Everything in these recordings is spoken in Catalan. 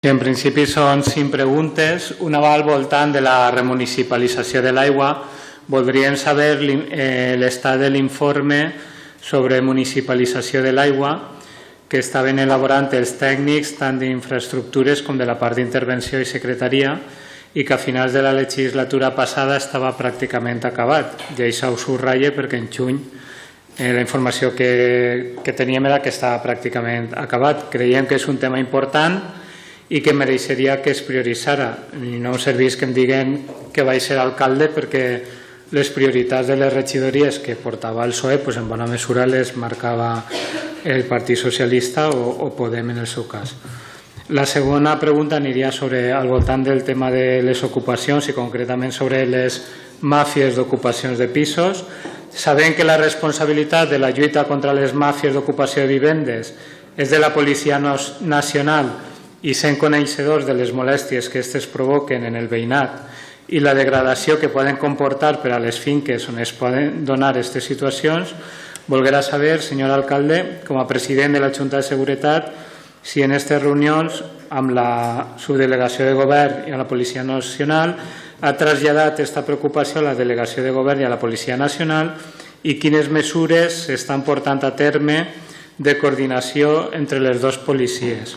En principi són 5 preguntes. Una va al voltant de la remunicipalització de l'aigua. Voldríem saber l'estat de l'informe sobre municipalització de l'aigua que estaven elaborant els tècnics tant d'infraestructures com de la part d'intervenció i secretaria i que a finals de la legislatura passada estava pràcticament acabat. I això ho subratlla perquè en juny la informació que teníem era que estava pràcticament acabat. Creiem que és un tema important i que mereixeria que es prioritzara. I no serveix que em diguen que vaig ser alcalde perquè les prioritats de les regidories que portava el PSOE en bona mesura les marcava el Partit Socialista o Podem en el seu cas. La segona pregunta aniria al voltant del tema de les ocupacions i concretament sobre les màfies d'ocupacions de pisos. Sabem que la responsabilitat de la lluita contra les màfies d'ocupació de vivendes és de la Policia Nacional i sent coneixedors de les molèsties que aquestes provoquen en el veïnat i la degradació que poden comportar per a les finques on es poden donar aquestes situacions, volguera saber, senyor alcalde, com a president de la Junta de Seguretat, si en aquestes reunions amb la subdelegació de govern i a la Policia Nacional ha traslladat aquesta preocupació a la delegació de govern i a la Policia Nacional i quines mesures s'estan portant a terme de coordinació entre les dues policies.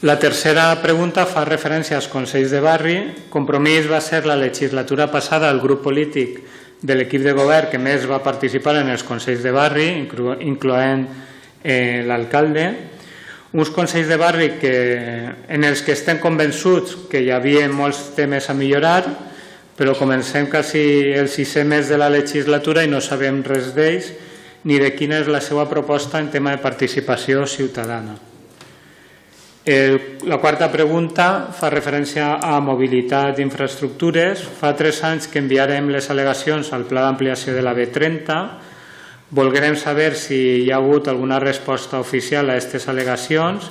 La tercera pregunta fa referència als consells de barri. Compromís va ser la legislatura passada el grup polític de l'equip de govern que més va participar en els consells de barri, incloent l'alcalde. Uns consells de barri en els que estem convençuts que hi havia molts temes a millorar, però comencem quasi el 6è mes de la legislatura i no sabem res d'ells ni de quina és la seva proposta en tema de participació ciutadana. La quarta pregunta fa referència a mobilitat d'infraestructures. Fa 3 anys que enviarem les al·legacions al pla d'ampliació de la B30. Volguerem saber si hi ha hagut alguna resposta oficial a aquestes al·legacions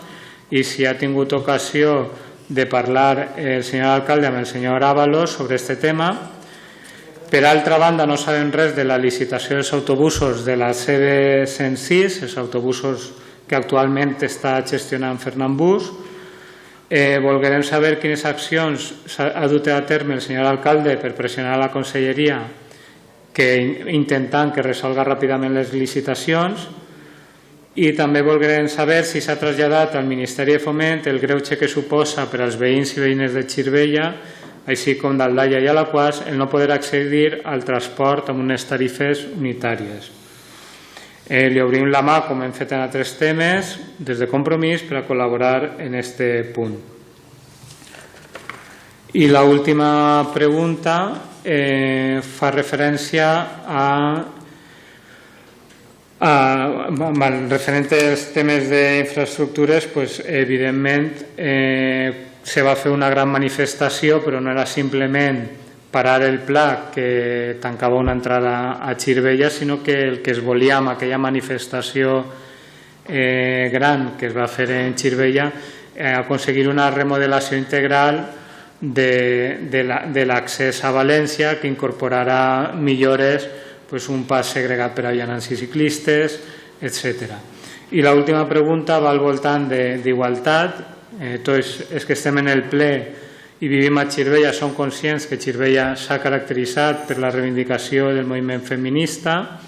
i si ha tingut ocasió de parlar el senyor alcalde amb el senyor Ábalos sobre aquest tema. Per altra banda, no sabem res de la licitació dels autobusos de la CB106, els autobusos que actualment està gestionant Fernambús. Volguerem saber quines accions ha dut a terme el senyor alcalde per pressionar la conselleria intentant que resolgui ràpidament les licitacions i també volguerem saber si s'ha traslladat al Ministeri de Foment el greuge que suposa per als veïns i veïnes de Xirivella, així com d'Aldaia i Alaquàs, el no poder accedir al transport amb unes tarifes unitàries. Li obrim la mà, com hem fet en altres temes, des de Compromís per a col·laborar en aquest punt. I l'última pregunta fa referència referent als temes d'infraestructures, evidentment se va fer una gran manifestació, però no era simplement parar el pla que tancava una entrada a Xirivella, sinó que el que es volia amb aquella manifestació gran que es va fer en Xirivella aconseguir una remodelació integral de l'accés a València que incorporarà millores, un pas segregat per a vianants i ciclistes, etc. I l'última pregunta va al voltant d'igualtat. Tots els que estem en el ple i vivim a Xirivella som conscients que Xirivella s'ha caracteritzat per la reivindicació del moviment feminista.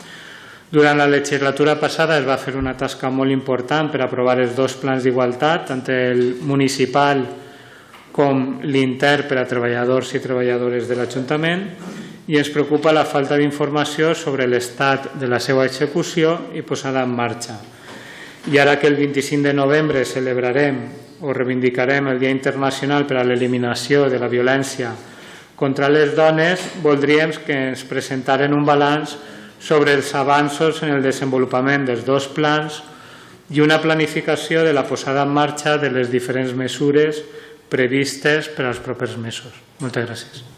Durant la legislatura passada es va fer una tasca molt important per aprovar els 2 plans d'igualtat, tant el municipal com l'intern per a treballadors i treballadores de l'Ajuntament, i ens preocupa la falta d'informació sobre l'estat de la seva execució i posada en marxa. I ara que el 25 de novembre celebrarem o reivindicarem el Dia Internacional per a l'Eliminació de la Violència contra les Dones, voldríem que ens presentaren un balanç sobre els avanços en el desenvolupament dels 2 plans i una planificació de la posada en marxa de les diferents mesures previstes per als propers mesos. Moltes gràcies.